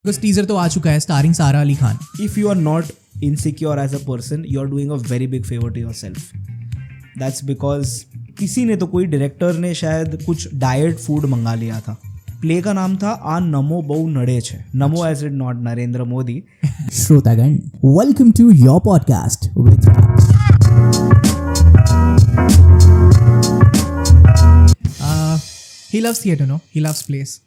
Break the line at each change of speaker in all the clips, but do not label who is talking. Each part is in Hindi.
बिकॉज टीजर तो आ चुका है स्टारिंग सारा Ali Khan.
If you are not insecure as a person, you are doing a very big favor to yourself. That's because किसी ने तो कोई डायरेक्टर ने शायद कुछ डाइट फूड मंगा लिया था. प्ले का नाम था आ नमो बहु नड़े छे. Namo as it not Narendra Modi.
श्रोतागण, welcome to your podcast with he loves theatre, no? He loves plays.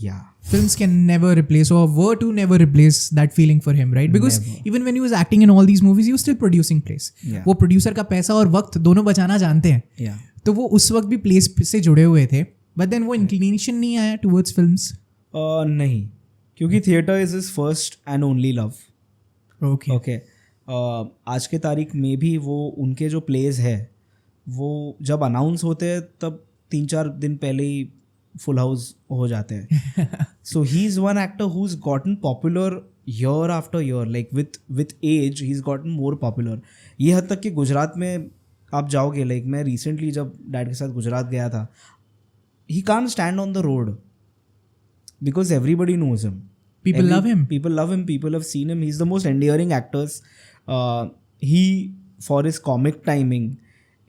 Yeah.
Films can never replace or were to never replace that feeling for him, right? Because even when he was acting in all these movies, he was still producing plays.
Yeah.
वो producer का पैसा और वक्त दोनों बचाना जानते हैं.
Yeah.
तो वो उस वक्त भी plays से जुड़े हुए थे. But then वो inclination नहीं आया towards films.
नहीं, क्योंकि theatre is his first and only love.
Okay.
Okay. आज के तारीख में भी वो उनके जो प्लेज है वो जब अनाउंस होते हैं तब 3-4 दिन पहले ही फुल हाउस हो जाते हैं. So he is one actor who is gotten popular year after year. Like with as he is gotten more popular. ये हद तक कि गुजरात में आप जाओगे, लाइक मैं रिसेंटली जब डैड के साथ गुजरात गया था, he can't stand on the road because everybody knows him.
People love him.
People love him. People have seen him. He's the most endearing actors. He, for his comic timing,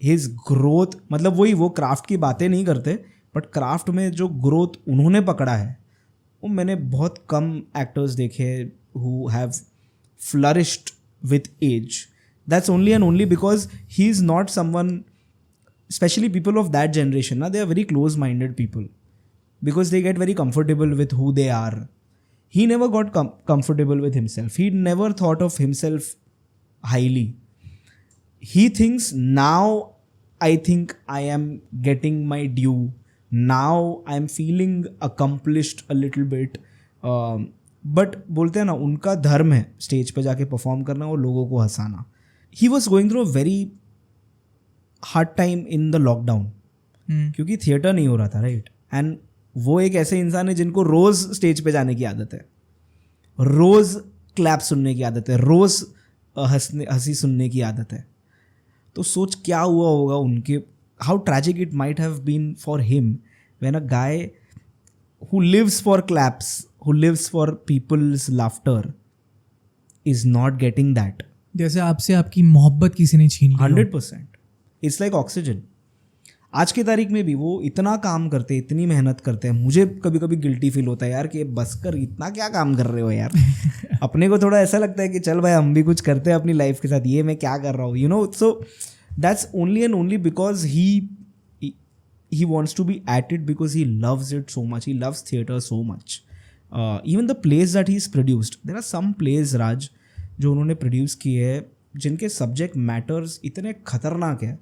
his growth, मतलब वो क्राफ्ट की बातें नहीं करते, बट क्राफ्ट में जो ग्रोथ उन्होंने पकड़ा है वो मैंने बहुत कम एक्टर्स देखे who have flourished with age. That's only and only because he is not someone, especially people of that generation, they are very close-minded people because they get very comfortable with who they are. He never got comfortable with himself. He never thought of himself highly. He thinks now I think I am getting my due. Now I am feeling accomplished a little bit. But बोलते हैं ना, उनका धर्म है स्टेज पे जाके परफॉर्म करना और लोगों को हंसाना. He was going through a very hard time in the lockdown. क्योंकि थिएटर नहीं हो रहा था, राइट? एंड वो एक ऐसे इंसान है जिनको रोज़ स्टेज पे जाने की आदत है, रोज़ क्लैप सुनने की आदत है, रोज़ हंसी सुनने की आदत है. तो सोच क्या हुआ होगा उनके, how tragic it might have been for him when a guy who lives for claps, who lives for people's laughter is not getting that.
जैसे आपसे आपकी मोहब्बत किसी ने छीन ली.
100%. It's like oxygen. आज की तारीख में भी वो इतना काम करते, इतनी मेहनत करते हैं. मुझे कभी कभी गिल्टी फील होता है यार कि बस कर, इतना क्या काम कर रहे हो यार. अपने को थोड़ा ऐसा लगता है कि चल भाई हम भी कुछ करते हैं अपनी लाइफ के साथ, ये मैं क्या कर रहा हूँ, you know. So that's only and only because he wants to be at it because he loves it so much. He loves theatre so much. Even the plays that he's produced, there are some plays, Raj, जो उन्होंने प्रोड्यूस किए हैं जिनके सब्जेक्ट मैटर्स इतने खतरनाक है.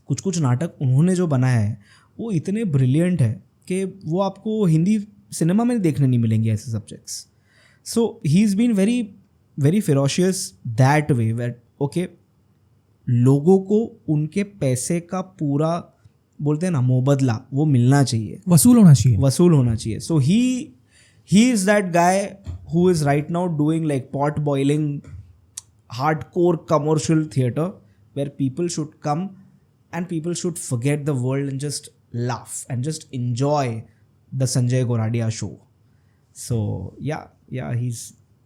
कुछ नाटक उन्होंने जो बनाया है वो इतने ब्रिलियंट है कि वो आपको हिंदी सिनेमा में देखने नहीं मिलेंगे ऐसे subjects. So he is been very very ferocious that way were okay, लोगों को उनके पैसे का पूरा बोलते हैं ना मुबदला वो मिलना चाहिए,
वसूल होना चाहिए.
So he is that guy who is right now doing like pot boiling hardcore commercial theatre where people should come and people should forget the world and just laugh and just enjoy the Sanjay Goradia show. So yeah,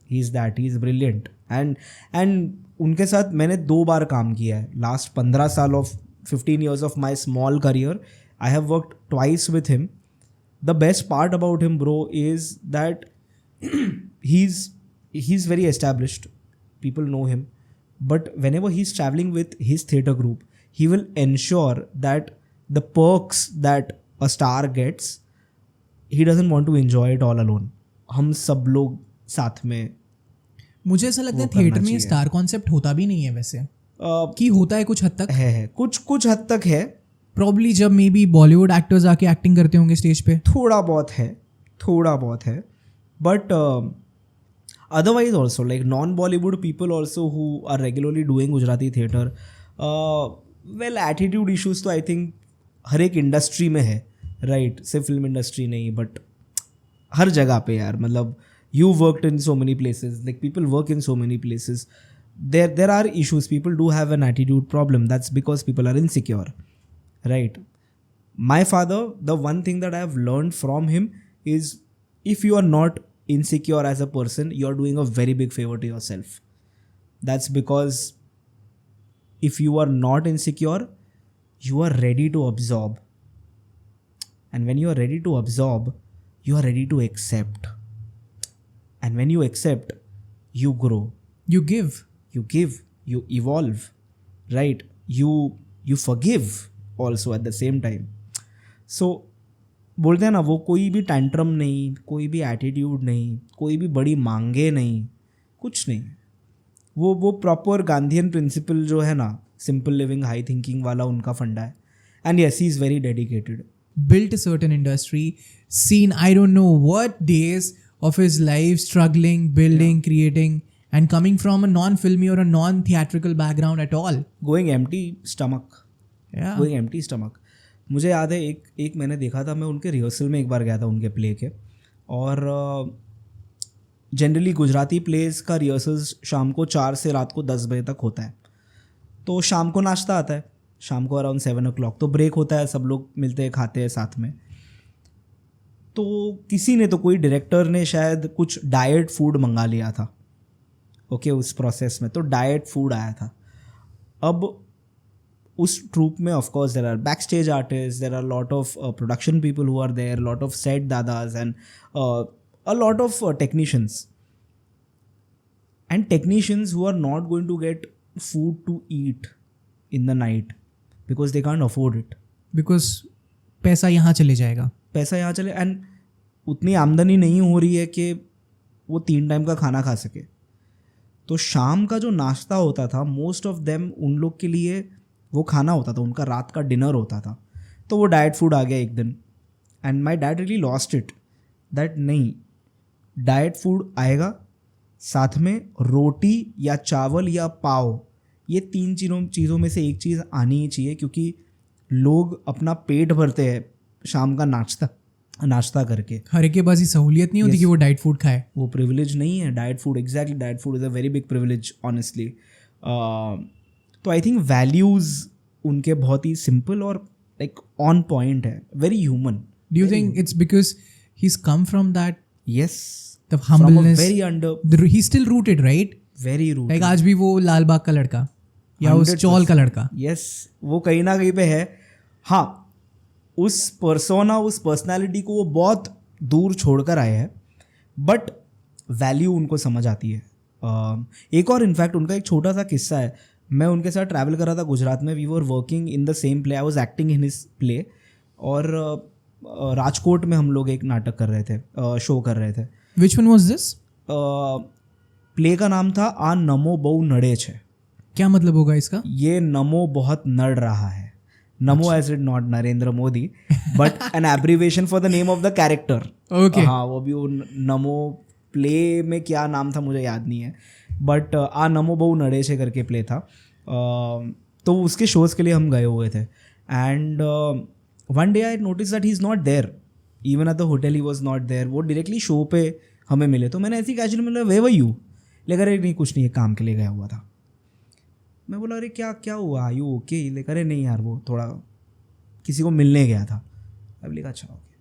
he's that. He's brilliant. And उनके साथ मैंने 2 बार काम किया है. Last 15 साल of 15 years of my small career, I have worked twice with him. The best part about him, bro, is that he's very established. People know him. But whenever he's traveling with his theatre group, he will ensure that the perks that a star gets, he doesn't want to enjoy it all alone. हम सब लोग साथ में.
मुझे ऐसा लगता है थिएटर में स्टार कॉन्सेप्ट होता भी नहीं है वैसे, कि होता है कुछ हद तक
है कुछ हद तक है.
प्रॉब्ली जब मे बी बॉलीवुड एक्टर्स आके एक्टिंग करते होंगे स्टेज पे, थोड़ा
बहुत है. But otherwise also, like non-Bollywood people also who are regularly doing Gujarati theatre, well, attitude issues तो आई थिंक हर एक इंडस्ट्री में है, राइट? सिर्फ फिल्म इंडस्ट्री नहीं, बट हर जगह पे यार. मतलब you worked in so many places, like people work in so many places. There are issues. People do have an attitude problem. That's because people are insecure, right? My father, the one thing that I have learned from him is if you are not insecure as a person, you are doing a very big favor to yourself. That's because if you are not insecure, you are ready to absorb. And when you are ready to absorb, you are ready to accept. And when you accept, you grow.
You give.
You give. You evolve. Right? You forgive also at the same time. So बोलते हैं ना, वो कोई भी टैंट्रम नहीं, कोई भी एटीट्यूड नहीं, कोई भी बड़ी मांगे नहीं, कुछ नहीं. वो प्रॉपर गांधीयन प्रिंसिपल जो है ना, सिंपल लिविंग हाई थिंकिंग वाला उनका फंडा है. And yes, he is very dedicated.
Built a certain industry, seen I don't know what days of his life struggling, building, creating, and coming from a non-filmy or a non-theatrical background at all.
Going empty stomach.
Yeah.
Going empty stomach. मुझे याद है एक मैंने देखा था, मैं उनके रिहर्सल में एक बार गया था उनके प्ले के. और जनरली गुजराती प्लेस का रिहर्सल्स शाम को 4 से रात को 10 बजे तक होता है. तो शाम को नाश्ता आता है, शाम को अराउंड 7 o'clock तो ब्रेक होता है, सब लोग मिलते हैं, खाते हैं साथ में. तो किसी ने, तो कोई डायरेक्टर ने शायद कुछ डाइट फूड मंगा लिया था. ओके, उस प्रोसेस में तो डाइट फूड आया था. अब उस ट्रूप में of course there are backstage artist, there are lot of production people who are there, lot of set दादाज and a lot of technicians who are not going to get food to eat in the night because they can't afford it.
Because पैसा यहाँ चले जाएगा.
पैसा यहाँ चले, एंड उतनी आमदनी नहीं हो रही है कि वो 3 टाइम का खाना खा सके. तो शाम का जो नाश्ता होता था, मोस्ट ऑफ देम, उन लोग के लिए वो खाना होता था, उनका रात का डिनर होता था. तो वो डाइट फूड आ गया एक दिन, and my dad really lost it. That नहीं, डाइट फूड आएगा, साथ में रोटी या चावल या पाव, ये 3 चीज़ों में से एक चीज़ आनी ही चाहिए, क्योंकि लोग अपना पेट भरते हैं शाम का नाश्ता करके.
हर एक के पास ही सहूलियत नहीं होती कि वो डाइट फूड खाए.
वो प्रिविलेज नहीं है diet food. Exactly, diet food is a very big privilege honestly. तो आई थिंक वैल्यूज़ उनके बहुत ही सिंपल और लाइक ऑन पॉइंट है, very human.
Do you think it's because he's come from that,
yes,
the humbleness,
very under,
he's still rooted, right?
very rooted.
Like आज भी वो लाल बाग का लड़का या उस चौल का लड़का.
yes, वो कहीं ना कहीं पे है. हाँ, उस पर्सोना, उस पर्सनालिटी को वो बहुत दूर छोड़कर आए हैं, बट वैल्यू उनको समझ आती है. एक और इनफैक्ट उनका एक छोटा सा किस्सा है. मैं उनके साथ ट्रैवल कर रहा था गुजरात में. We were working in the same play, I was acting in his play. और राजकोट में हम लोग एक नाटक कर रहे थे, शो कर रहे थे.
Which one was this?
Play का नाम था आ नमो बहु नड़े छे.
क्या मतलब होगा इसका?
ये नमो बहुत नड़ रहा है. Namo as it not Narendra Modi, but an abbreviation for the name of the character.
Okay.
हाँ, वो भी वो नमो, प्ले में क्या नाम था मुझे याद नहीं है, बट आ नमो बहु नड़े छे करके प्ले था. तो उसके शोज़ के लिए हम गए हुए थे. And one day I noticed that he's not there. Even at the hotel he was not there. वो directly show पे हमें मिले. तो मैंने ऐसी कैजुअली मिला, where were you? लेकर अरे नहीं, कुछ नहीं, एक काम के लिए गया हुआ था. मैं बोला अरे क्या हुआ, आर यू ओके? लेकर अरे नहीं यार, वो थोड़ा किसी को मिलने गया था. अब लिखा अच्छा okay.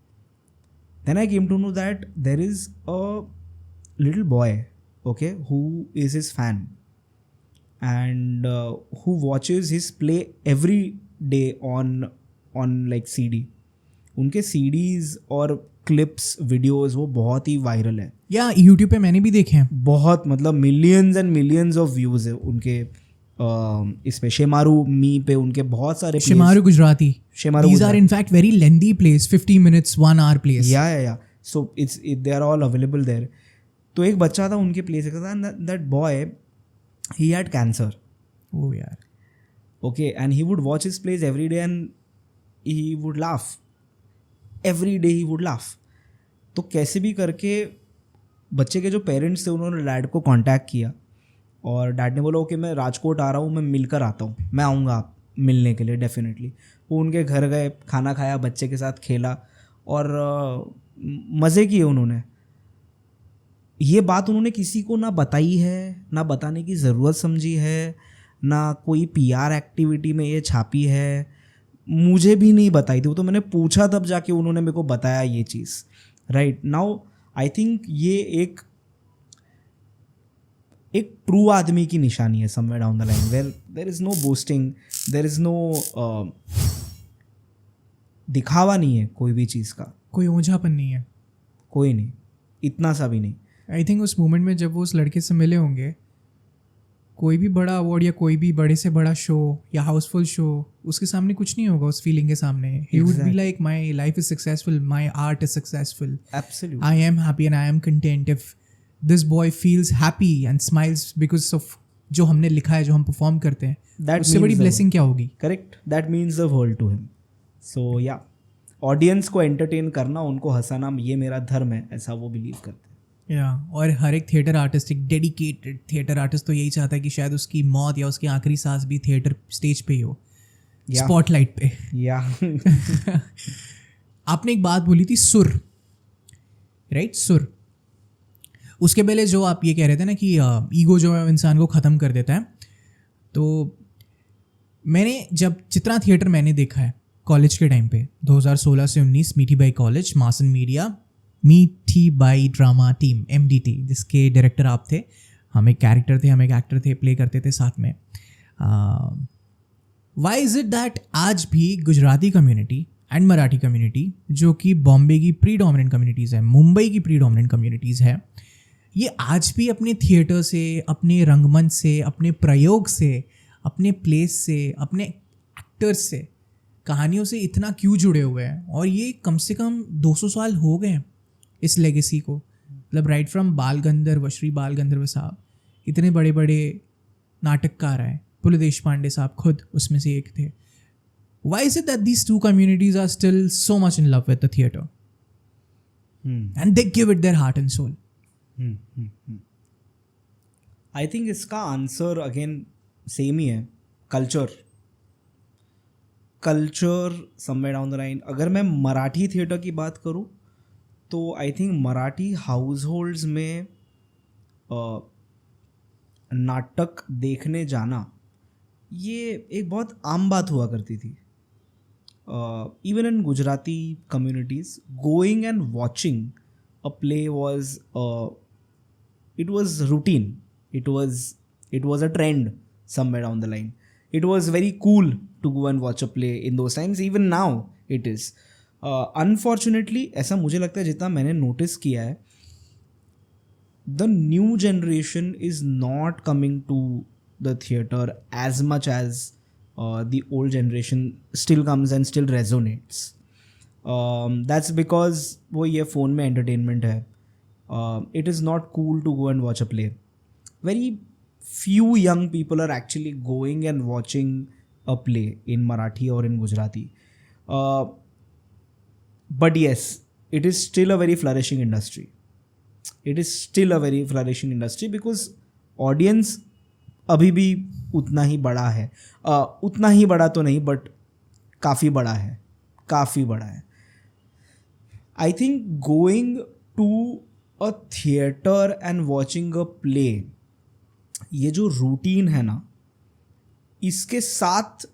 Then I came to know that there is a little boy, okay, who is his fan and who watches his play every day on like CD. उनके CDs और क्लिप्स, वीडियोस वो बहुत ही वायरल है.
या YouTube पे मैंने भी देखे हैं.
बहुत, मतलब millions and millions of views है उनके. इस पे शेमारू मी पे उनके बहुत सारे
Shemaroo Gujarati. These are in fact very lengthy plays, 50 minutes, 1 hour plays.
या so they are all available there. तो एक बच्चा था उनके प्ले से था, that boy he had cancer.
Oh यार.
Okay, and he would watch his plays every day and he would laugh. Every day he would laugh. तो कैसे भी करके बच्चे के जो पेरेंट्स थे उन्होंने डैड को कांटेक्ट किया, और डैड ने बोला ओके मैं राजकोट आ रहा हूँ, मैं मिलकर आता हूँ, मैं आऊँगा आप मिलने के लिए डेफिनेटली. वो उनके घर गए, खाना खाया, बच्चे के साथ खेला और मज़े किए उन्होंने. ये बात उन्होंने किसी को ना बताई है, ना बताने की ज़रूरत समझी है, ना कोई PR एक्टिविटी में ये छापी है, मुझे भी नहीं बताई थी. वो तो मैंने पूछा तब जाके उन्होंने मेरे को बताया ये चीज़. राइट नाउ आई थिंक ये एक ट्रू आदमी की निशानी है somewhere down the line, where there is no boasting, there is no दिखावा नहीं है कोई भी चीज़ का,
कोई ओझापन नहीं है,
कोई नहीं, इतना सा भी नहीं.
आई थिंक उस मोमेंट में जब वो उस लड़के से मिले होंगे, कोई भी बड़ा अवार्ड या कोई भी बड़े से बड़ा शो या हाउसफुल शो उसके सामने कुछ नहीं होगा उस फीलिंग के सामने. He would be like my life is successful, my art is successful,
absolutely.
I am happy and I am content. If this boy feels happy and smiles because of जो हमने लिखा है, जो हम परफॉर्म करते हैं,
That
उससे बड़ी
means the
ब्लेसिंग क्या होगी.
Correct, that means the world to him. So yeah, audience को एंटरटेन करना, उनको हंसाना, ये मेरा धर्म है, ऐसा वो बिलीव करते हैं.
या और हर एक थिएटर आर्टिस्ट, एक डेडिकेटेड थिएटर आर्टिस्ट तो यही चाहता है कि शायद उसकी मौत या उसकी आखिरी सांस भी थिएटर स्टेज पे ही हो,
Yeah.
स्पॉटलाइट पे.
या
आपने एक बात बोली थी, सुर, राइट, सुर. उसके पहले जो आप ये कह रहे थे ना कि ईगो जो है इंसान को ख़त्म कर देता है, तो मैंने जब जितना थिएटर मैंने देखा है कॉलेज के टाइम पे 2016 से 19, मीठी बाई कॉलेज, मासन मीडिया, मीठी बाई ड्रामा टीम, MDT, जिसके डायरेक्टर आप थे, हम एक कैरेक्टर थे, हम एक एक्टर थे, प्ले करते थे साथ में. वाई इज़ इट दैट आज भी Gujarati community and Marathi community, जो कि बॉम्बे की प्रीडोमिनेंट कम्युनिटीज़ है, मुंबई की प्रीडोमिनेंट कम्युनिटीज़ है, ये आज भी अपने थिएटर से, अपने रंगमंच से, अपने प्रयोग से, अपने प्लेस से, अपने एक्टर्स से, कहानियों से इतना क्यों जुड़े हुए हैं. और ये कम से कम 200 साल हो गए हैं इस लेगेसी को. मतलब राइट फ्रॉम बाल गंधर्व, श्री बाल गंधर्व साहब, इतने बड़े बड़े नाटककार हैं, पुल देशपांडे साहब खुद उसमें से एक थे. Why is it that these two communities are still so much in love with the theatre and they give it their heart and soul?
I think इसका आंसर अगेन सेम ही है, culture. Somewhere down the line, अगर मैं मराठी थिएटर की बात करूँ तो I think Marathi households में नाटक देखने जाना ये एक बहुत आम बात हुआ करती थी. Even in Gujarati communities, going and watching a play was it was routine, it was a trend somewhere down the line. It was very cool to go and watch a play in those times. Even now it is. Unfortunately, ऐसा मुझे लगता है, जितना मैंने नोटिस किया है, the new generation is not coming to the theater as much as the old generation still comes and still resonates. That's because वो ये फ़ोन में entertainment है. It is not cool to go and watch a play. Very few young people are actually going and watching a play in Marathi or in Gujarati. But yes, it is still a very flourishing industry. It is still a very flourishing industry because audience अभी भी उतना ही बड़ा है. उतना ही बड़ा तो नहीं, but काफ़ी बड़ा है, काफ़ी बड़ा है. I think going to a theater and watching a play, ये जो रूटीन है ना, इसके साथ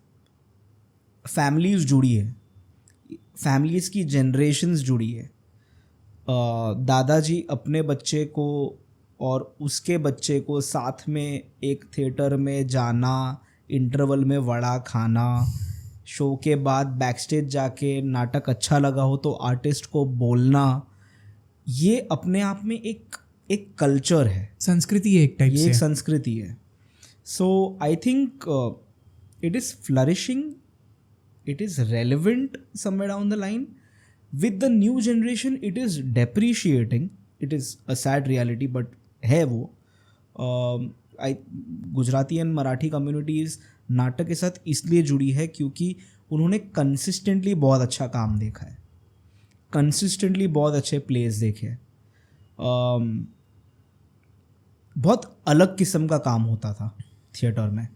फैमिलीज़ जुड़ी है, फैमिलीज़ की जनरेशन्स जुड़ी है. दादाजी अपने बच्चे को और उसके बच्चे को साथ में एक थिएटर में जाना, इंटरवल में वड़ा खाना, शो के बाद बैकस्टेज जाके नाटक अच्छा लगा हो तो आर्टिस्ट को बोलना, ये अपने आप में एक कल्चर है,
संस्कृति है, एक टाइप से
एक संस्कृति है. So I think it is flourishing, it is relevant somewhere down the line. With the new generation it is depreciating, it is a sad reality, but है वो. गुजराती एंड मराठी कम्युनिटीज़ नाटक के साथ इसलिए जुड़ी है क्योंकि उन्होंने कंसिस्टेंटली बहुत अच्छा काम देखा है, कंसिस्टेंटली बहुत अच्छे प्लेस देखे. बहुत अलग किस्म का काम होता था थिएटर में,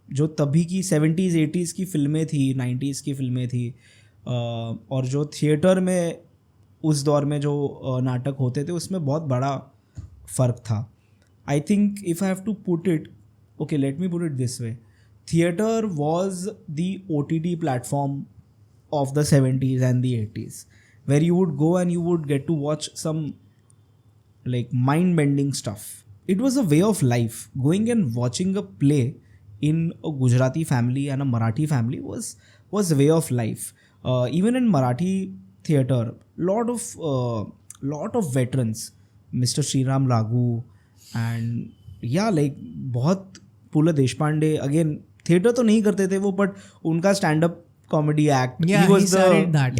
जो तभी की 70s 80s की फिल्में थी, 90s की फिल्में थी, और जो थिएटर में उस दौर में जो नाटक होते थे उसमें बहुत बड़ा फ़र्क था. I think if I have to put it, okay let me put it this way, theatre was the OTT platform of the 70s and the 80s, where you would go and you would get to watch some like mind bending stuff. It was a way of life. Going and watching a play in a Gujarati family and a Marathi family was a way of life. Even in Marathi theatre, lot of veterans, Mr. Sriram Raghu and yeah, like बहुत पुला देशपांडे, अगेन थिएटर तो नहीं करते थे वो, बट उनका stand up comedy act,
he started that.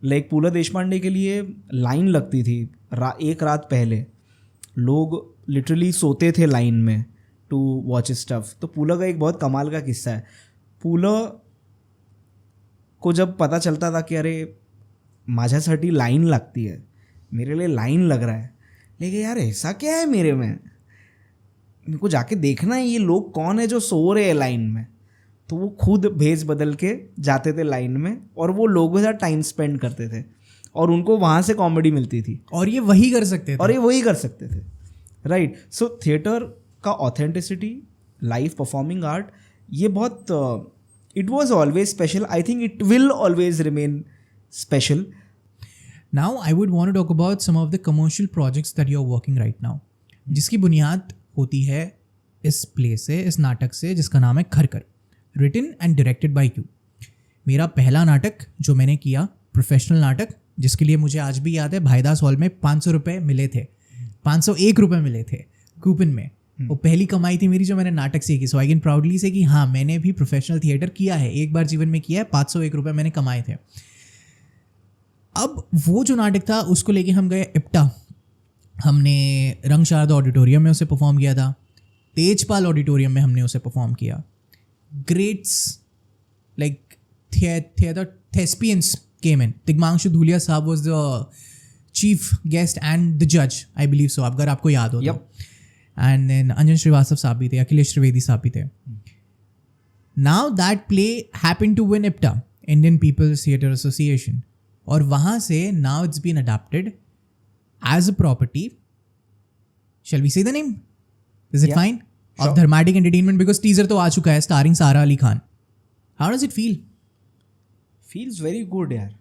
Like पुला देशपांडे के लिए लाइन लगती थी एक रात पहले, लोग लिटरली सोते थे लाइन में टू वॉच स्टफ. तो पुला का एक बहुत कमाल का किस्सा है. पुला को जब पता चलता था कि अरे माझ्यासाठी लाइन लगती है, मेरे लिए लाइन लग रहा है, लेकिन यार ऐसा क्या है मेरे को जाके देखना है ये लोग कौन है जो सो रहे हैं लाइन में. तो वो खुद भेज बदल के जाते थे लाइन में और वो लोगों के साथ टाइम स्पेंड करते थे और उनको वहाँ से कॉमेडी मिलती थी.
और ये वही कर सकते थे. राइट. सो थिएटर का ऑथेंटिसिटी, लाइव परफॉर्मिंग आर्ट, ये बहुत it was always special. I think it will always remain special. Now I would want to talk about some of the commercial projects that you're working right now, जिसकी बुनियाद होती है इस प्ले से, इस नाटक से, जिसका नाम है खरकर, written and directed by you. मेरा पहला नाटक जो मैंने किया, प्रोफेशनल नाटक, जिसके लिए मुझे आज भी याद है भाईदास हॉल में 500 रुपये मिले थे, 501 रुपये मिले थे कूपन में. वो पहली कमाई थी मेरी जो मैंने नाटक से की. सो आई कैन प्राउडली से कि हाँ, मैंने भी प्रोफेशनल थिएटर किया है, एक बार जीवन में किया है. 501 रुपये मैंने कमाए थे. अब वो जो नाटक था उसको लेके हम गए इप्टा. हमने रंग शारदा ऑडिटोरियम में उसे परफॉर्म किया था, तेजपाल ऑडिटोरियम में हमने उसे परफॉर्म किया. Greats like theatre thespians came in. Tigmanshu Dhulia sahab was the chief guest and the judge, I believe so, अगर आपको याद हो तो. And then अंजन श्रीवास्तव साहब भी थे, अखिलेश त्रिवेदी साहब भी थे. Now that play happened to win IPTA, Indian People's Theatre Association. और वहाँ से now it's been adapted as a property. Shall we say the name? Is it fine? Of
Sure.
Dramatic Entertainment, because teaser तो आ चुका है, starring सारा Ali Khan. How does it feel?
Feels very good, yaar.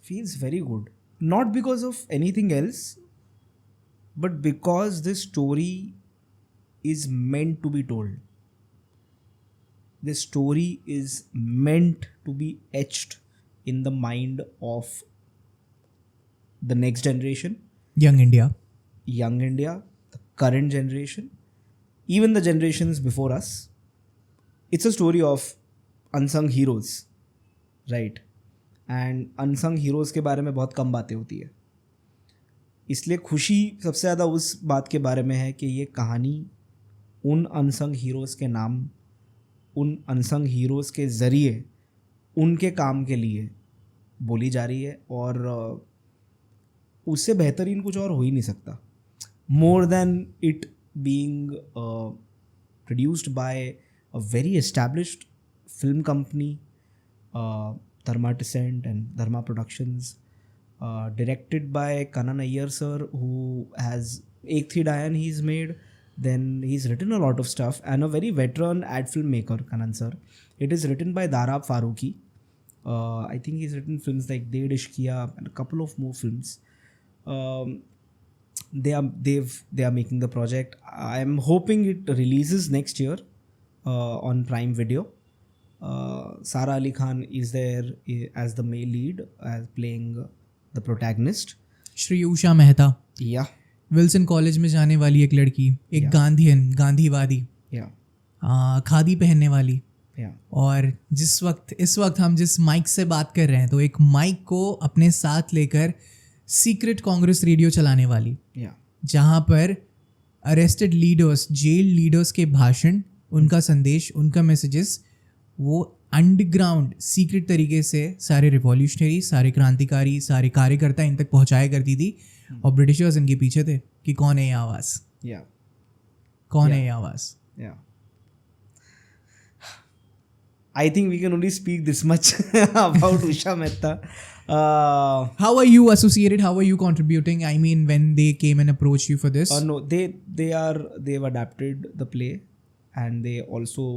Feels very good. Not because of anything else, but because this story is meant to be told. This story is meant to be etched in the mind of the next generation,
Young India.
the current generation, even the generations before us. It's a story of unsung heroes, right? And unsung heroes के बारे में बहुत कम बातें होती है, इसलिए खुशी सबसे ज़्यादा उस बात के बारे में है कि ये कहानी उन अनसंग हीरोज़ के नाम, उन अनसंग हीरोज़ के ज़रिए उनके काम के लिए बोली जा रही है. और उससे बेहतरीन कुछ और हो ही नहीं सकता. More than it being produced by a very established film company, Dharma टिसेंट and Dharma productions, directed by Kanan Iyer sir, who has Ek Thi Dayan he's made. Then he's written a lot of stuff, and a very veteran ad filmmaker, Kanan sir. It is written by Darab Farooqi. I think he's written films like Ded Ishqiya and a couple of more films. They are making the project. I am hoping it releases next year on Prime Video. Sara Ali Khan is there as the male lead, as playing the protagonist.
Shri Usha Mehta,
Yeah.
Wilson college में जाने वाली एक लड़की, एक
Yeah.
गांधीवादी,
Yeah.
खादी पहनने वाली.
Yeah.
और इस वक्त हम जिस माइक से बात कर रहे हैं, तो एक माइक को अपने साथ लेकर सीक्रेट कांग्रेस रेडियो चलाने वाली,
Yeah.
जहाँ पर अरेस्टेड लीडर्स, जेल लीडर्स के भाषण, उनका संदेश, उनका मैसेजेस वो अंडरग्राउंड सीक्रेट तरीके से सारे रिवॉल्यूशनरी, सारे क्रांतिकारी, सारे कार्यकर्ता इन तक पहुँचाया करती थी. और ब्रिटिशर्स इनके पीछे थे कि कौन है ये आवाज़,
Yeah.
कौन है ये आवाज़.
Yeah. I think we can only speak this much about Usha Mehta.
How are you associated? How are you contributing? I mean, when they came and approached you for this?
No, they've adapted the play, and they also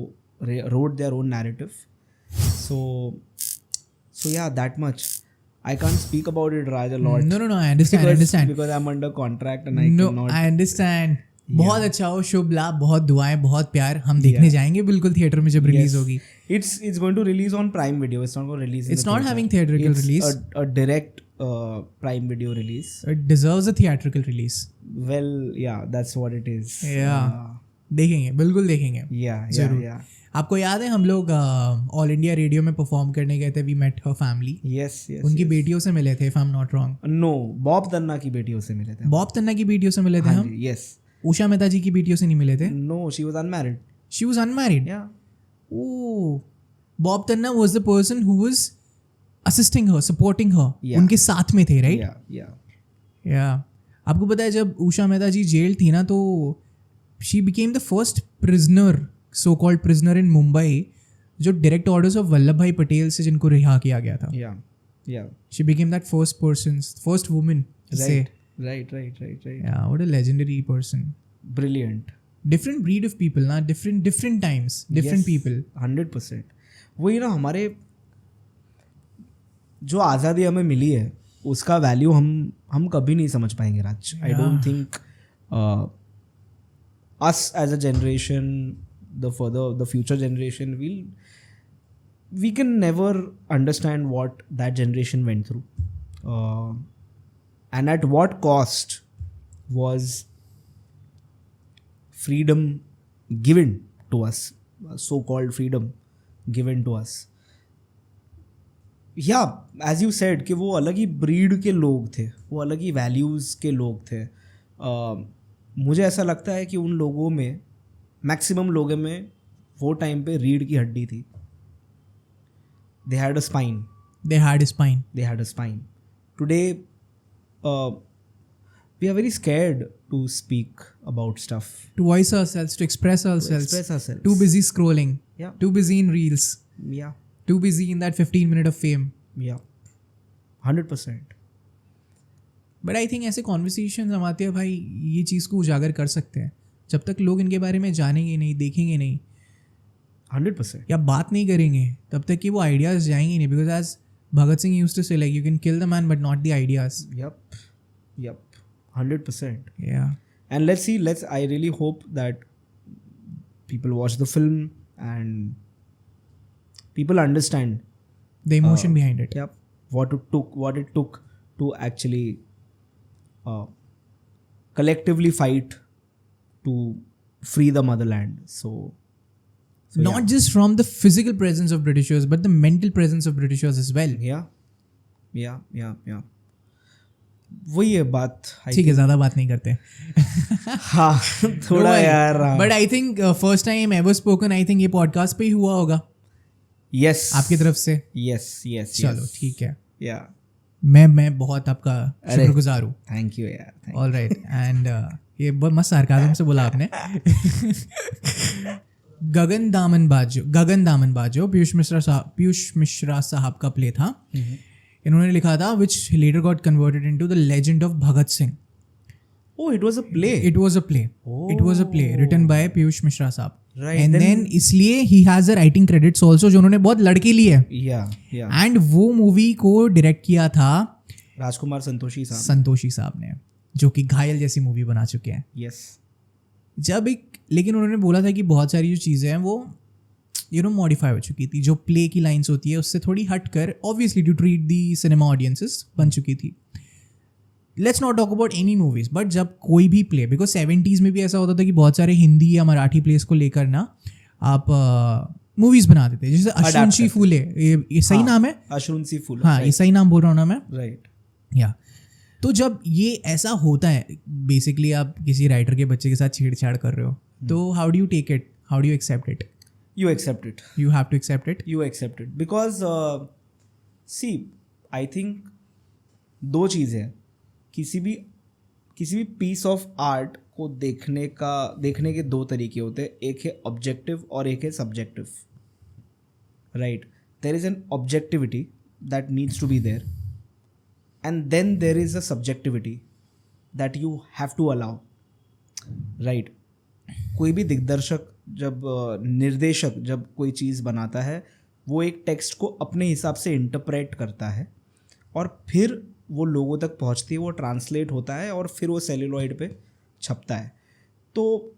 wrote their own narrative. So yeah, that much. I can't speak about it, Raj, a lot.
No, I understand.
Because I'm under contract and I
No,
cannot.
I understand. बहुत अच्छा हो, शुभ लाभ, बहुत दुआएं, बहुत प्यार. हम देखने जाएंगे बिल्कुल थिएटर में जब रिलीज होगी.
It's going to release on Prime Video. It's not going to release in
It's
the
not
theater.
having theatrical
It's
release.
a direct Prime Video release.
It deserves a theatrical release.
Well, yeah, that's what it is.
Yeah. देखेंगे, बिल्कुल देखेंगे.
जरूर.
आपको याद है हम लोग ऑल इंडिया रेडियो में परफॉर्म करने गए थे. We met her family.
Yes.
उनकी बेटियों से मिले थे, if I'm not wrong.
No, Bob तन्ना की बेटियों से मिले थे.
बॉब तन्ना की बेटियों से मिले थे हम.
Yes.
उषा मेहता जी की बेटियों से नहीं मिले थे.
No, she was unmarried.
She was unmarried.
Yeah.
Oh, Bob Tanna was the person who was assisting her, supporting her.
Yeah.
उनके साथ में थे, right?
Yeah.
आपको पता है जब उषा मेहता जी जेल थी ना, तो she became the first prisoner, so called prisoner in Mumbai, जो direct orders of वल्लभ भाई पटेल से जिनको रिहा किया गया था.
Yeah.
She became that first woman to say.
Right.
Yeah, what a legendary person.
Brilliant.
Different breed of people ना, different times, different people.
100%. वही ना, हमारे जो आज़ादी हमें मिली है उसका वैल्यू हम कभी नहीं समझ पाएंगे, Raj. I don't think us as a generation, the future generation, we can never understand what that generation went through, and at what cost was freedom given to us, so-called freedom given to us. Yeah, as you said कि वो अलग ही ब्रीड के लोग थे, वो अलग ही वैल्यूज़ के लोग थे. मुझे ऐसा लगता है कि उन लोगों में, मैक्सिमम लोगों में वो टाइम पे रीढ़ की हड्डी थी. They had a spine. Today, we are very scared to speak about stuff.
To voice ourselves, to express ourselves. Too busy scrolling.
Yeah.
Too busy in reels.
Yeah.
Too busy in that 15 minute of fame.
Yeah. 100%.
But I think ऐसे कॉन्वर्सेशन हम आते हैं भाई, ये चीज़ को उजागर कर सकते हैं. जब तक लोग इनके बारे में जानेंगे नहीं, देखेंगे नहीं,
100%,
या बात नहीं करेंगे, तब तक कि वो आइडियाज़ जाएंगे नहीं. Because as Bhagat Singh used to say, like you can kill the man but not the ideas.
Yep. 100%.
Yeah.
And let's I really hope that people watch the film and people understand
The emotion behind it.
Yep. What it took to actually collectively fight to free the motherland. So
Not just from the physical presence of Britishers, but the mental presence of Britishers as well.
Yeah. वही है बात.
ठीक है, ज़्यादा बात नहीं करते.
हाँ, थोड़ा यार.
But I think first time ever spoken, I think ये पॉडकास्ट पे ही हुआ होगा.
यस,
आपकी तरफ से.
यस.
चलो ठीक है.
या
मैं बहुत आपका शुक्रगुजार हूँ.
थैंक यू यार.
All right. एंड ये बहुत मस्त सार्काज़म से बोला आपने. गगन दामन बाजो पीयूष मिश्रा साहब का प्ले था. इन्होंने लिखा था which letter got converted into the legend of Bhagat Singh.
Oh, it was a play.
It was a play written by Piyush Mishra साहब.
Right.
And then इसलिए he has the writing credits also, जो उन्होंने बहुत लड़के लिए.
Yeah.
And वो मूवी को डायरेक्ट किया था
राजकुमार संतोषी
साहब ने, जो कि घायल जैसी मूवी बना चुके हैं.
Yes.
लेकिन उन्होंने बोला था कि बहुत सारी जो चीज़ें हैं वो मॉडिफाई हो चुकी थी. जो प्ले की लाइन्स होती है उससे थोड़ी हट कर, obviously to treat the cinema audiences, बन चुकी थी. Let's not talk about any movies, but जब कोई भी प्ले, बिकॉज 70s में भी ऐसा होता था कि बहुत सारे हिंदी या मराठी प्लेस को लेकर ना आप मूवीज बना देते. जैसे अश्रुंशी फूले, ये सही नाम है?
अश्रुंशी फूले.
हाँ, ये सही नाम बोल रहा हूँ ना मैं?
राइट.
या तो जब ये ऐसा होता है, बेसिकली आप किसी राइटर के बच्चे के साथ छेड़छाड़ कर रहे हो, तो how do you take it? How do you accept it?
You accept it.
You have to accept it.
You accept it because see, I think दो चीज़ें हैं. किसी भी पीस ऑफ आर्ट को देखने के दो तरीके होते हैं. एक है ऑब्जेक्टिव और एक है subjective. Right. There is an objectivity that needs to be there, and then there is a subjectivity that you have to allow. Right. कोई भी दिग्दर्शक निर्देशक जब कोई चीज़ बनाता है, वो एक टेक्स्ट को अपने हिसाब से इंटरप्रेट करता है और फिर वो लोगों तक पहुंचती है, वो ट्रांसलेट होता है और फिर वो सेल्यूलॉइड पे छपता है. तो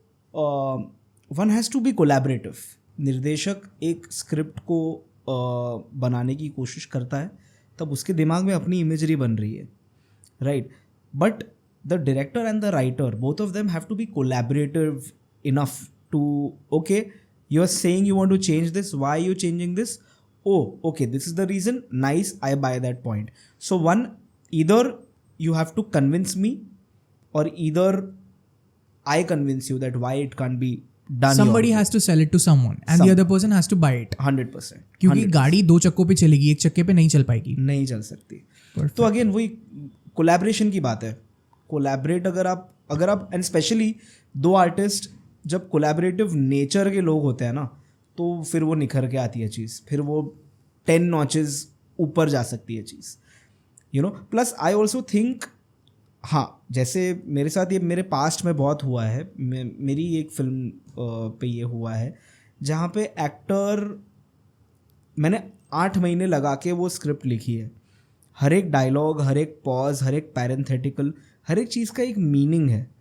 one has to be collaborative. निर्देशक एक स्क्रिप्ट को बनाने की कोशिश करता है, तब उसके दिमाग में अपनी इमेजरी बन रही है, right. But the director and the writer, both of them have to be collaborative enough to, okay, you are saying you want to change this, why are you changing this? Oh, okay, this is the reason, nice, I buy that point. So one, either you have to convince me or either I convince you that why it can't be done.
Somebody has to sell it to someone and the other person has to buy it.
100%.
क्योंकि गाड़ी 2 चक्कों पे चलेगी, एक चक्के पे नहीं चल पाएगी,
नहीं चल सकती. तो अगेन वही कोलैबोरेशन की बात है. कोलैबोरेट अगर आप एंड स्पेशली 2 आर्टिस्ट जब कोलैबोरेटिव नेचर के लोग होते हैं ना, तो फिर वो निखर के आती है चीज़, फिर वो 10 नॉचेस ऊपर जा सकती है चीज़, you know. Plus I also think, हाँ, जैसे मेरे साथ ये मेरे पास्ट में बहुत हुआ है. मेरी एक फिल्म पे ये हुआ है जहाँ पे एक्टर, मैंने 8 महीने लगा के वो स्क्रिप्ट लिखी है. हर एक डायलॉग, हर एक पॉज, हर एक पैरेंथेटिकल, हर एक चीज़ का एक मीनिंग है.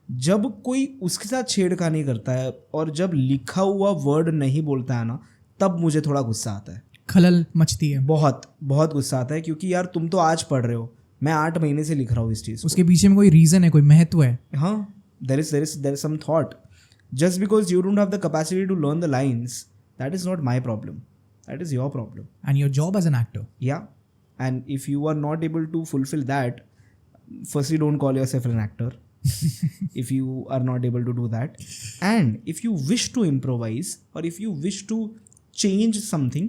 जब कोई उसके साथ छेड़खानी करता है और जब लिखा हुआ वर्ड नहीं बोलता है ना, तब मुझे थोड़ा गुस्सा आता है,
खलल मचती है,
बहुत बहुत गुस्सा आता है. क्योंकि यार तुम तो आज पढ़ रहे हो, मैं 8 महीने से लिख रहा हूँ इस चीज़.
उसके पीछे में कोई रीज़न है, कोई महत्व है.
हाँ, there is some thought. Just because you don't have the capacity to learn the lines, that is not my problem, that is your problem
and your job as an actor.
Yeah, and if you are not able to fulfil that, firstly don't call yourself an actor. if you are not able to do that, and if you wish to improvise or if you wish to change something,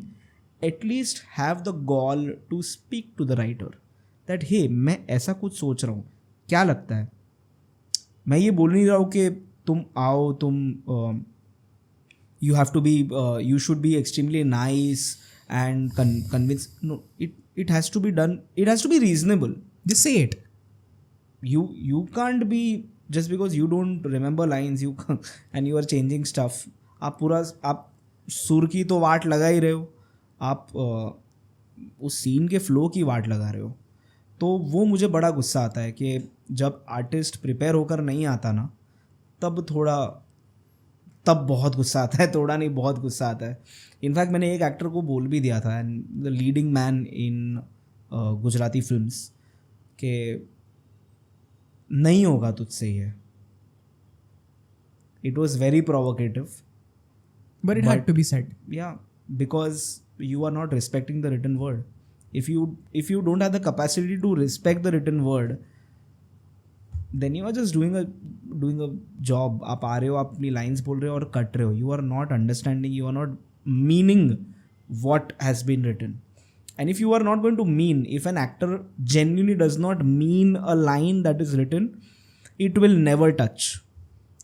at least have the gall to speak to the writer that hey, मैं ऐसा कुछ सोच रहा हूँ, क्या लगता है. मैं ये बोल नहीं रहा हूँ कि तुम आओ, तुम you have to be you should be extremely nice and convince. No, it has to be done, it has to be reasonable.
Just say it.
You can't be, just because you don't remember lines, you and you are changing stuff. आप सुर की तो वाट लगा ही रहे हो, आप उस सीन के फ्लो की वाट लगा रहे हो. तो वो मुझे बड़ा गुस्सा आता है कि जब आर्टिस्ट प्रिपेयर होकर नहीं आता ना, तब बहुत गुस्सा आता है. थोड़ा नहीं, बहुत गुस्सा आता है. इनफैक्ट मैंने एक एक्टर को बोल भी दिया था, and the leading man in Gujarati films, के नहीं होगा तुझसे ये. It was very provocative,
but it had to be said.
Yeah, because you are not respecting the written word. If you don't have the capacity to respect the written word, then you are just doing a job. आप आ रहे हो, आप अपनी lines बोल रहे हो और कट रहे हो. You are not understanding, you are not meaning what has been written. And if you are not going to mean, if an actor genuinely does not mean a line that is written, it will never touch.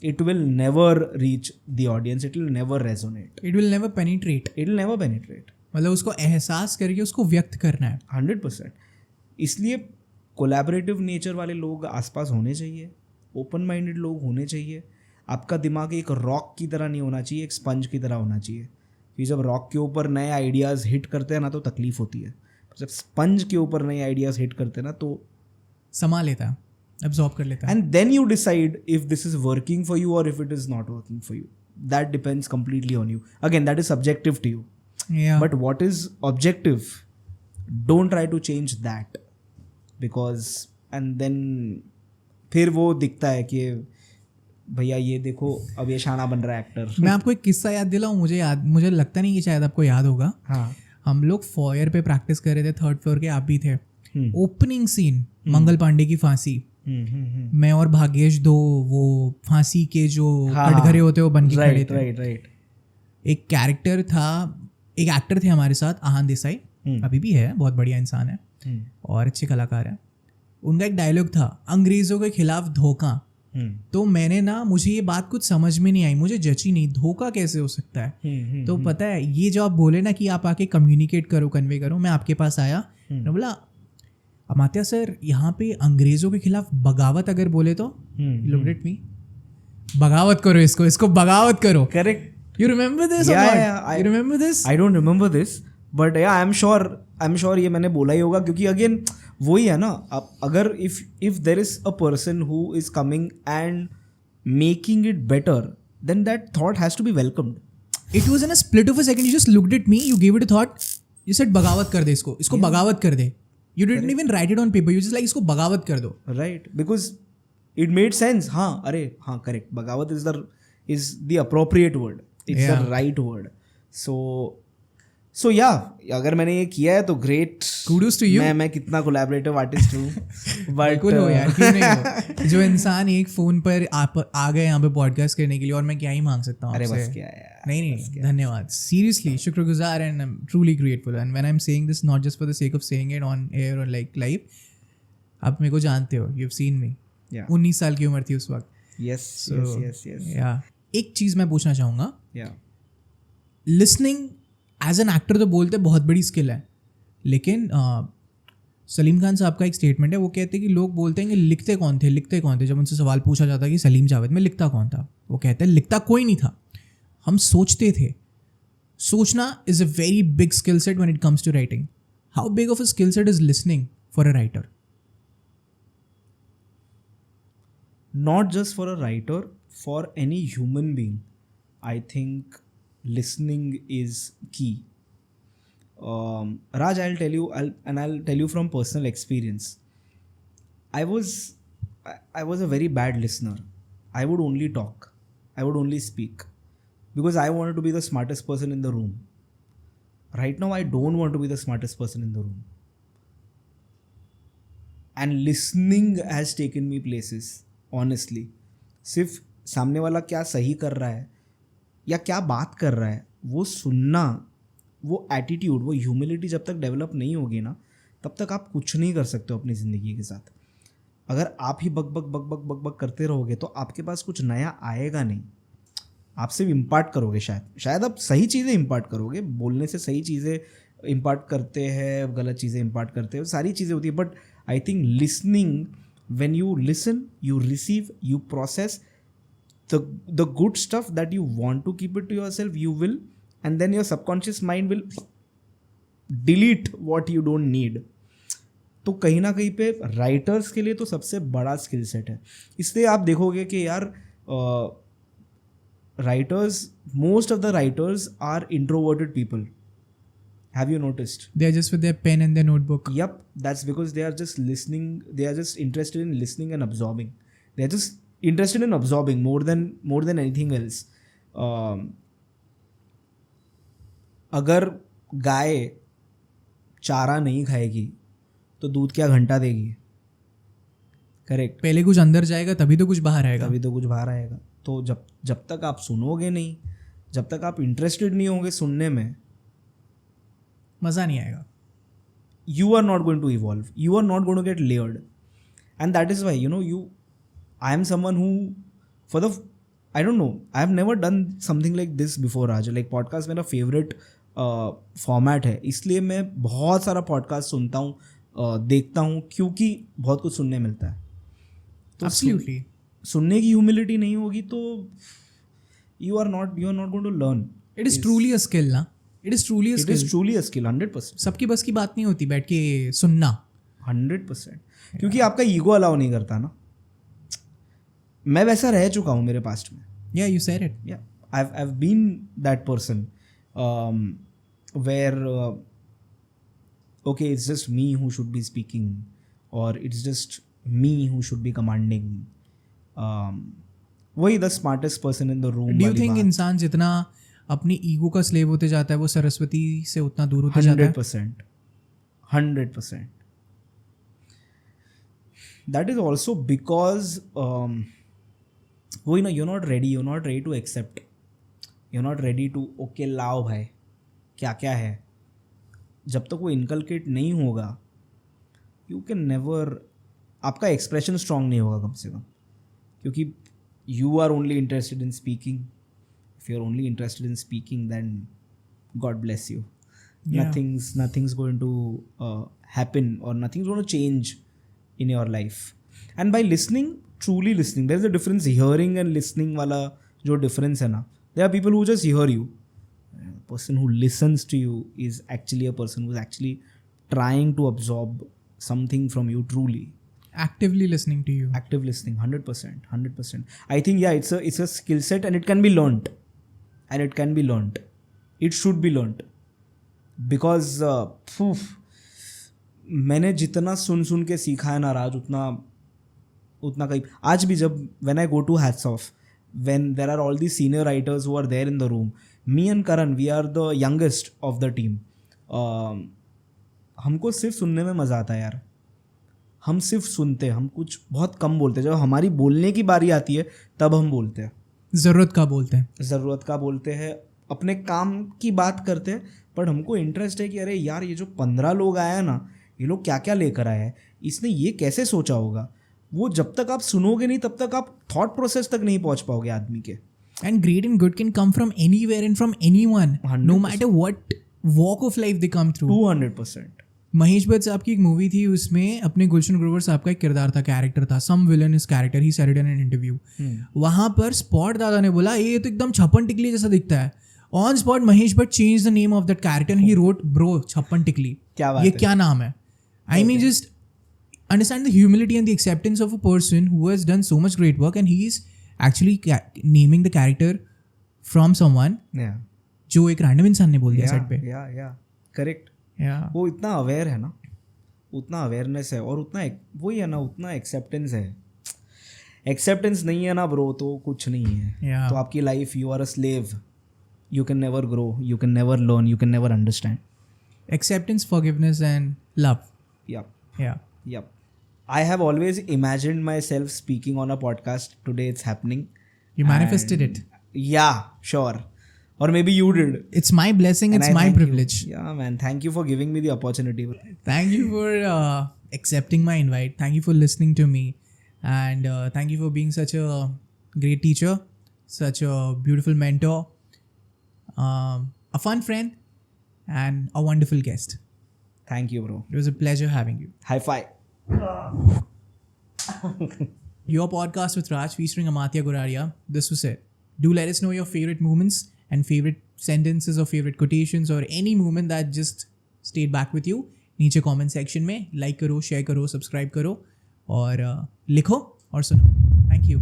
It will never reach the audience. It will never resonate.
It will never penetrate.
It will never penetrate.
मतलब उसको एहसास करके उसको व्यक्त करना है.
100%. इसलिए कोलैबोरेटिव नेचर वाले लोग आसपास होने चाहिए, ओपन माइंडेड लोग होने चाहिए. आपका दिमाग एक रॉक की तरह नहीं होना चाहिए, एक स्पंज की तरह होना चाहिए. कि जब रॉक के ऊपर नए आइडियाज़ हिट करते हैं ना, तो तकलीफ होती है. जब स्पंज के ऊपर नए आइडियाज़ हिट करते हैं ना, तो
समा लेता है, एब्जॉर्ब कर लेता है.
And then you decide if this is working for you और if it is not working for you. That depends completely on you. Again, that is subjective to you.
Yeah.
But what is objective, don't try to change that, because and then फिर वो दिखता है कि भैया ये देखो, अब ये शाना बन रहा है एक्टर.
मैं आपको एक किस्सा याद दिलाऊं, मुझे लगता नहीं कि शायद आपको याद होगा.
हाँ,
हम लोग फॉयर पे प्रैक्टिस कर रहे थे, 3rd फ्लोर के, आप भी थे. ओपनिंग सीन, मंगल पांडे की फांसी. मैं और भाग्येश दो वो फांसी के जो कटघरे होते वो बन के खड़े थे.
राइट.
एक कैरेक्टर था, एक एक्टर थे हमारे साथ, आहान देसाई, अभी भी है, बहुत बढ़िया इंसान है और अच्छे कलाकार है. उनका एक डायलॉग था, अंग्रेजों के खिलाफ धोखा. तो मैंने ना, मुझे ये बात कुछ समझ में नहीं आई, मुझे जची नहीं, धोखा कैसे हो सकता है. तो पता है, ये जो आप बोले ना कि आप आके कम्युनिकेट करो, कन्वे करो, मैं आपके पास आया, मैं बोला अमात्या सर, यहाँ पे अंग्रेजों के खिलाफ बगावत अगर बोले तो, लुक्ड एट मी, बगावत करो, इसको बगावत करो.
Correct.
You remember this?
Yeah,
you remember this?
I don't remember this, but yeah, I'm sure I am sure ये मैंने बोला ही होगा, क्योंकि अगेन वही है ना, अब अगर if there is a person who is coming and making it better, then that thought has to be welcomed.
It was in a split of a second. You just looked at me, you gave it a thought, you said बगावत कर दे इसको बगावत कर दे. You didn't even write it on paper. You just like इसको बगावत कर दो.
Right, because it made sense. हाँ, अरे हाँ, correct. बगावत is the appropriate word. It's
Yeah.
the right word. So yeah, अगर मैंने ये किया है तो great.
Kudos to you.
मैं कितना collaborative artist हूँ.
बिल्कुल हो यार, क्यों नहीं हो? जो इंसान एक फोन पर आ गए यहाँ पे पॉडकास्ट करने के लिए, और मैं क्या ही मांग सकता हूँ
अरे
आपसे?
बस क्या है यार.
नहीं, धन्यवाद. Seriously, शुक्रगुजार, and I'm truly grateful. And when I'm saying this, not just for the sake of saying it on air or like live, आप मेरे को जानते हो, you've seen me.
Yeah.
19 साल की उम्र थी उस वक्त.
Yes.
Yeah. एक चीज़ मैं पूछना चाहूँगा.
Yeah.
Listening as an actor तो बोलते बहुत बड़ी स्किल है, लेकिन सलीम खान साहब का एक स्टेटमेंट है, वो कहते हैं कि लोग बोलते हैं कि लिखते कौन थे. जब उनसे सवाल पूछा जाता है कि सलीम जावेद में लिखता कौन था, वो कहते हैं लिखता कोई नहीं था, हम सोचते थे. सोचना is a very big skill set when it comes to writing. How big of a skill set is listening for a writer?
Not just for a writer, for any human being, I think listening is key. Raj, I'll tell you from personal experience. I was a very bad listener. I would only talk. I would only speak because I wanted to be the smartest person in the room. Right now, I don't want to be the smartest person in the room. And listening has taken me places. Honestly, सिर्फ सामने वाला क्या सही कर रहा है या क्या बात कर रहा है वो सुनना, वो एटीट्यूड, वो ह्यूमिलिटी जब तक डेवलप नहीं होगी ना, तब तक आप कुछ नहीं कर सकते हो अपनी ज़िंदगी के साथ. अगर आप ही बक बक करते रहोगे तो आपके पास कुछ नया आएगा नहीं. आप सिर्फ इम्पार्ट करोगे, शायद आप सही चीज़ें इम्पार्ट करोगे, बोलने से सही चीज़ें इम्पार्ट करते हैं, गलत चीज़ें इम्पार्ट करते हैं, सारी चीज़ें होती है. But I think listening, when you listen, you receive, you process the good stuff that you want to keep it to yourself, you will, and then your subconscious mind will delete what you don't need. तो कहीं ना कहीं पे राइटर्स के लिए तो सबसे बड़ा स्किल सेट है. इसलिए आप देखोगे कि यार writers, most of the writers are introverted people. Have you noticed?
They are just with their pen and their notebook.
Yep, that's because they are just listening. They are just interested in listening and absorbing. They are just interested in absorbing more than anything else. अगर गाय चारा नहीं खाएगी तो दूध क्या घंटा देगी? करेक्ट.
पहले कुछ अंदर जाएगा तभी तो कुछ बाहर आएगा.
तो जब तक आप सुनोगे नहीं, जब तक आप इंटरेस्टेड नहीं होंगे सुनने में,
मज़ा नहीं आएगा.
You are not going to evolve. You are not going to get layered. And that is why, I am someone who, I don't know, I have never done something like this before, Raj. Like podcast मेरा favorite format है, इसलिए मैं बहुत सारा podcast सुनता हूँ, देखता हूँ, क्योंकि बहुत कुछ सुनने मिलता है. तो
Absolutely.
सुनने की ह्यूमिलिटी नहीं होगी तो you are not going to learn.
It is truly a skill, ना? It is truly a
skill, 100%.
सबकी बस की बात नहीं होती बैठ के सुनना.
100%. क्योंकि आपका ईगो अलाउ नहीं करता ना. मैं वैसा रह चुका हूँ मेरे पास्ट में.
Yeah, you said it.
Yeah, I've been that person where okay, it's just me who should be speaking, or it's just me who should be commanding. वही the smartest person in the room.
Do you think इंसान जितना अपनी ईगो का स्लेव होते जाता है वो सरस्वती से उतना दूर होते जाता है?
100%. That is also because वही ना, you're not ready to accept, you're not ready to okay लाओ भाई क्या क्या है. जब तक वो इनकलकेट नहीं होगा, you can never, आपका एक्सप्रेशन स्ट्रांग नहीं होगा कम से कम, क्योंकि you are only interested in speaking. If you're only interested in speaking, then God bless you. Yeah. Nothing's going to happen, or nothing's going to change in your life. And by listening, truly listening, there's a difference. Hearing and listening wala jo difference hai na. There are people who just hear you. A person who listens to you is actually a person who's actually trying to absorb something from you truly.
Actively listening to you.
Active listening, 100%. I think it's a skill set and it can be learnt. It should be learnt because मैंने जितना सुन के सीखा है ना राज, उतना कहीं आज भी जब when I go to hats off, when there are all these senior writers who are there in the room, me and Karan, we are the youngest of the team. हमको सिर्फ सुनने में मज़ा आता है यार. हम सिर्फ सुनते हैं, हम कुछ बहुत कम बोलते हैं. जब हमारी बोलने की बारी आती है तब हम बोलते हैं. ज़रूरत का बोलते हैं, अपने काम की बात करते हैं. बट हमको इंटरेस्ट है कि अरे यार ये जो 15 लोग आए हैं ना, ये लोग क्या क्या लेकर आए हैं, इसने ये कैसे सोचा होगा. वो जब तक आप सुनोगे नहीं तब तक आप थॉट प्रोसेस तक नहीं पहुंच पाओगे आदमी के.
And great and good can come from anywhere and from anyone,
100%.
no matter what walk of life they come through.
200%.
Mahesh Bhatt साहब की एक मूवी थी, उसमें अपने गुलशन ग्रोवर साहब का एक किरदार था, कैरेक्टर था, some villain is character, he said it in an interview. वहाँ पर स्पॉट दादा ने बोला ये तो एकदम छप्पन टिकली जैसा दिखता है. On spot Mahesh Bhatt change the name of that character and he wrote bro छप्पन टिकली. ये क्या नाम है? I mean just understand the humility and the acceptance of a person who has done so much great work and he is actually naming the character from someone जो एक रैंडम इंसान ने बोल दिया सेट पे.
करेक्ट. वो इतना अवेयर है ना, उतना अवेयरनेस है और उतना वही है ना, उतना एक्सेप्टेंस है. एक्सेप्टेंस नहीं है ना ब्रो तो कुछ नहीं है. तो आपकी life, you are a slave, you can never grow, you can never learn, you can never understand.
Acceptance, forgiveness and love.
Yep. I have always imagined myself speaking on a podcast. Today it's happening.
You manifested it.
Yeah, sure. Or maybe you did.
It's my blessing. It's my privilege.
Yeah, man. Thank you for giving me the opportunity.
Thank you for accepting my invite. Thank you for listening to me. And thank you for being such a great teacher, such a beautiful mentor, a fun friend, and a wonderful guest.
Thank you, bro.
It was a pleasure having you.
High five.
Your podcast with Raj featuring Amatya Goraria. This was it. Do let us know your favorite moments and favorite sentences or favorite quotations or any moment that just stayed back with you. नीचे comment section में like करो, share करो, subscribe करो और लिखो और सुनो. Thank you.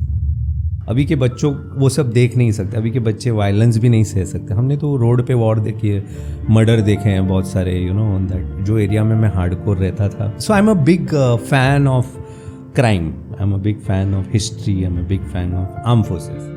अभी के बच्चों वो सब देख नहीं सकते. अभी के बच्चे वायलेंस भी नहीं सह सकते. हमने तो रोड पे वॉर देखी है, मर्डर देखे हैं बहुत सारे, यू नो, ऑन दैट जो एरिया में मैं हार्डकोर रहता था. So I am a big fan of crime, I am a big fan of history, I am a big fan of arm forces.